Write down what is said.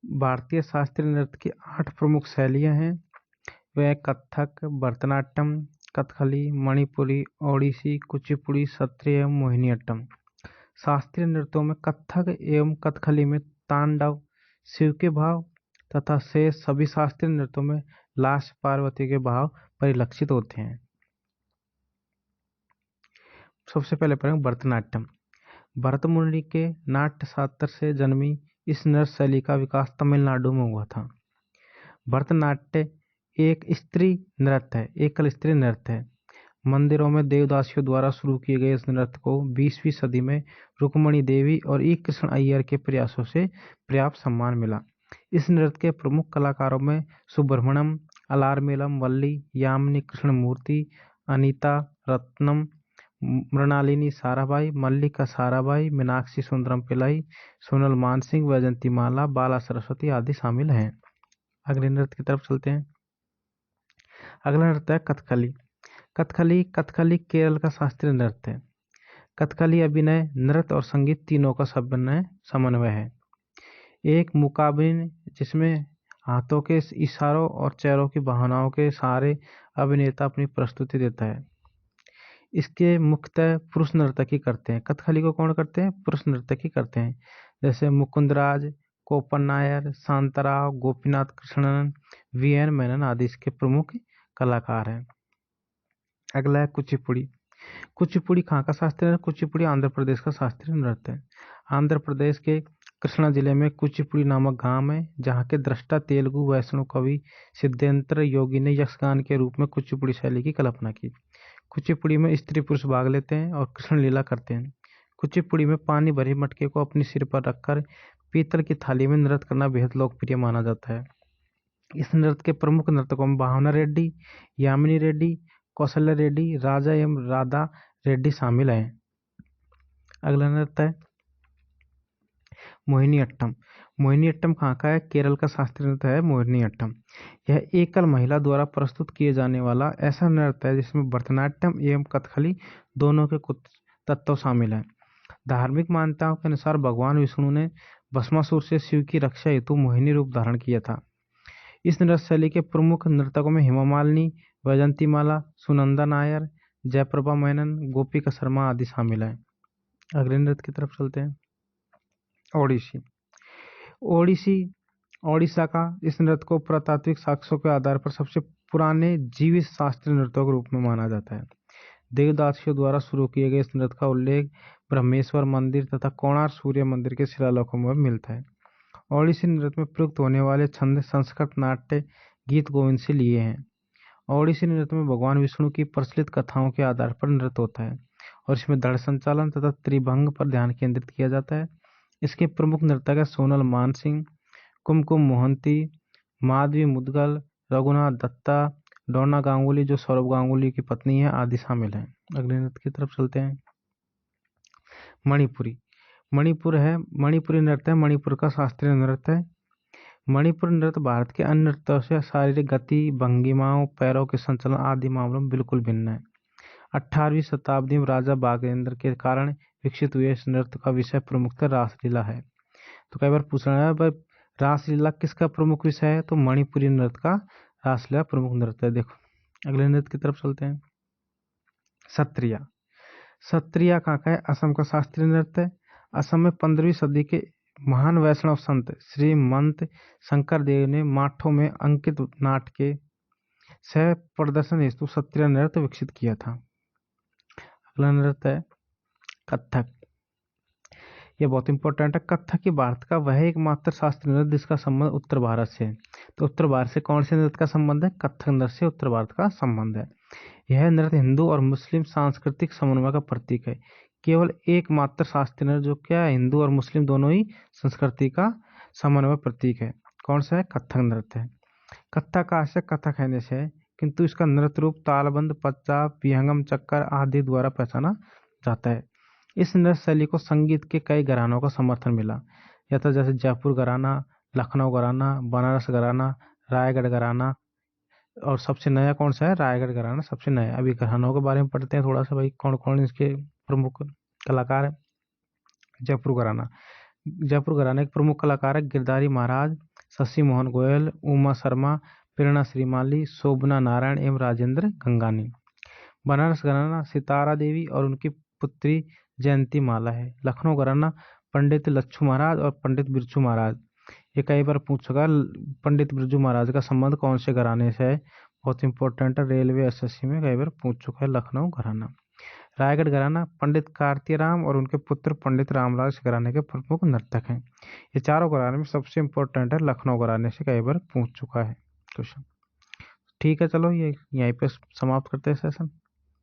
भारतीय शास्त्रीय नृत्य की 8 प्रमुख शैलियाँ हैं। वे कथक, भरतनाट्यम, कथकली, मणिपुरी, ओडिसी, कुचिपुड़ी, सत्रिय एवं मोहिनीअट्टम। शास्त्रीय नृत्यों में कथक एवं कथकली में तांडव, शिव के भाव तथा शेष सभी शास्त्रीय नृत्यों में लास्य पार्वती के भाव परिलक्षित होते हैं। सबसे पहले पढ़ेंगे भरतनाट्यम। भरत मुनि के नाट्य शास्त्र से जन्मी इस नृत्य शैली का विकास तमिलनाडु में हुआ था। भरतनाट्य एक स्त्री नृत्य है, एकल स्त्री नृत्य है। मंदिरों में देवदासियों द्वारा शुरू किए गए इस नृत्य को 20वीं सदी में रुक्मणी देवी और ई कृष्ण अय्यर के प्रयासों से पर्याप्त सम्मान मिला। इस नृत्य के प्रमुख कलाकारों में सुब्रह्मण्यम, अलारमेलम, वल्ली, यामिनी कृष्णमूर्ति, अनीता रत्नम, मृणालिनी साराभाई, मल्लिका साराभाई, मीनाक्षी सुंदरम पिल्लाई, सोनल मानसिंह, वैजंती माला, बाला सरस्वती आदि शामिल हैं। अगले नृत्य की तरफ चलते हैं। अगला नृत्य है कथकली। कथकली केरल का शास्त्रीय नृत्य है। कथकली अभिनय, नृत्य और संगीत तीनों का समन्वय है। एक मुकाबले जिसमें हाथों के इशारों और चेहरों की भावनाओं के सहारे अभिनेता अपनी प्रस्तुति देता है। इसके मुख्यतः पुरुष नर्तकी करते हैं। कथकली को कौन करते हैं? पुरुष नर्तकी करते हैं, जैसे मुकुंदराज, कोपन नायर, शांताराव, गोपीनाथ कृष्णन, वीएन मेनन आदि इसके प्रमुख कलाकार हैं। अगला है कुचिपुड़ी। कुचिपुड़ी कहाँ का शास्त्रीय नृत्य? कुचिपुड़ी आंध्र प्रदेश का शास्त्रीय नृत्य है। आंध्र प्रदेश के कृष्णा जिले में कुचिपुड़ी नामक गांव है, जहाँ के दृष्टा तेलुगु वैष्णव कवि सिद्धेंद्र योगी ने यक्षगान के रूप में कुचिपुड़ी शैली की कल्पना की। कुचिपुड़ी में स्त्री पुरुष भाग लेते हैं और कृष्ण लीला करते हैं। कुचिपुड़ी में पानी भरे मटके को अपने सिर पर रखकर पीतल की थाली में नृत्य करना बेहद लोकप्रिय माना जाता है। इस नृत्य के प्रमुख नर्तकों में भावना रेड्डी, यामिनी रेड्डी, कौशल्या रेड्डी, राजा एवं राधा रेड्डी शामिल हैं। अगला नृत्य है मोहिनीअट्टम। मोहिनीअट्टम कहाँ का है? केरल का शास्त्रीय नृत्य है मोहिनीअट्टम। यह एकल महिला द्वारा प्रस्तुत किए जाने वाला ऐसा नृत्य है जिसमें भरतनाट्यम एवं कथकली दोनों के कुछ तत्व शामिल हैं। धार्मिक मान्यताओं के अनुसार भगवान विष्णु ने भस्मासुर से शिव की रक्षा हेतु मोहिनी रूप धारण किया था। इस नृत्य शैली के प्रमुख नर्तकों में हेमा मालिनी, वैजंती माला, सुनंदा नायर, जयप्रभा मेनन, गोपिका शर्मा आदि शामिल हैं। अगले नृत्य की तरफ चलते हैं। ओडिशा का इस नृत्य को पुरातात्विक साक्ष्यों के आधार पर सबसे पुराने जीवित शास्त्रीय नृत्यों के रूप में माना जाता है। देवदासियों द्वारा शुरू किए गए इस नृत्य का उल्लेख ब्रह्मेश्वर मंदिर तथा कोणार्क सूर्य मंदिर के शिलालेखों में मिलता है। ओडिसी नृत्य में प्रयुक्त होने वाले छंद संस्कृत नाट्य गीत गोविंद से लिए हैं। ओडिसी नृत्य में भगवान विष्णु की प्रचलित कथाओं के आधार पर नृत्य होता है और इसमें धड़ संचालन तथा त्रिभंग पर ध्यान केंद्रित किया जाता है। इसके प्रमुख नर्तक है सोनल मानसिंह, कुमकुम मोहंती, माधवी मुदगल, रघुनाथ दत्ता, डोना गांगुली जो सौरभ गांगुली की पत्नी है आदि शामिल हैं। अगले नृत्य की तरफ चलते हैं। मणिपुरी नृत्य है मणिपुर का शास्त्रीय नृत्य है। मणिपुर नृत्य भारत के अन्य नृत्यों से शारीरिक गति, भंगिमाओं, पैरों के संचलन आदि मामलों में बिल्कुल भिन्न है। 18वीं शताब्दी में राजा बागेंद्र के कारण विकसित हुए इस नृत्य का विषय प्रमुखतः रासलीला है। तो कई बार पूछना है भाई रासलीला किसका प्रमुख विषय है? तो मणिपुरी नृत्य का रासलीला प्रमुख नृत्य है। देखो अगले नृत्य की तरफ चलते हैं। सत्रिया कहाँ का है? असम का शास्त्रीय नृत्य है। असम में 15वीं सदी के महान वैष्णव संत श्रीमंत शंकर देव ने माठों में अंकित नाट्य के सह प्रदर्शन हेतु सत्रिया नृत्य विकसित किया था। अगला नृत्य है कथक। यह बहुत इंपॉर्टेंट है। कथक की भारत का वह एकमात्र शास्त्रीय नृत्य जिसका संबंध उत्तर भारत से है। तो उत्तर भारत से कौन से नृत्य का संबंध है? कथक नृत्य से उत्तर भारत का संबंध है। यह नृत्य हिंदू और मुस्लिम सांस्कृतिक समन्वय का प्रतीक है। केवल एकमात्र शास्त्रीय नृत्य जो क्या है? हिंदू और मुस्लिम दोनों ही संस्कृति का समन्वय प्रतीक है। कौन सा है? कथक नृत्य है। कथक का आशय कथक कहने से है, किंतु इसका नृत्य रूप तालबंद, पच्चा, विहंगम, चक्कर आदि द्वारा पहचाना जाता है। इस नृत्य शैली को संगीत के कई घरानों का समर्थन मिला, यथा जैसे जयपुर घराना, लखनऊ घराना, बनारस घराना, रायगढ़ घराना और सबसे नया कौन सा है? रायगढ़ घराना सबसे नया। अभी घरानों के बारे में पढ़ते हैं थोड़ा सा भाई, कौन कौन इसके प्रमुख कलाकार है। जयपुर घराना एक प्रमुख कलाकार है गिरधारी महाराज, शशि मोहन गोयल, उमा शर्मा, प्रेरणा श्रीमाली, शोभना नारायण एवं राजेंद्र गंगानी। बनारस घराना सितारा देवी और उनकी पुत्री जयंती माला है। लखनऊ घराना पंडित लच्छू महाराज और पंडित बिरजू महाराज। ये कई बार पूछ चुका है, पंडित बिरजू महाराज का संबंध कौन से घराने से है, बहुत इंपॉर्टेंट है, रेलवे एसएससी में कई बार पूछ चुका है लखनऊ घराना। रायगढ़ घराना पंडित कार्तिराम और उनके पुत्र पंडित रामराज घराने के प्रमुख नर्तक हैं। ये चारों घराने में सबसे इंपॉर्टेंट है, लखनऊ घराने से कई बार पूछ चुका है क्वेश्चन। ठीक है, चलो ये यहीं पे समाप्त करते हैं सेशन।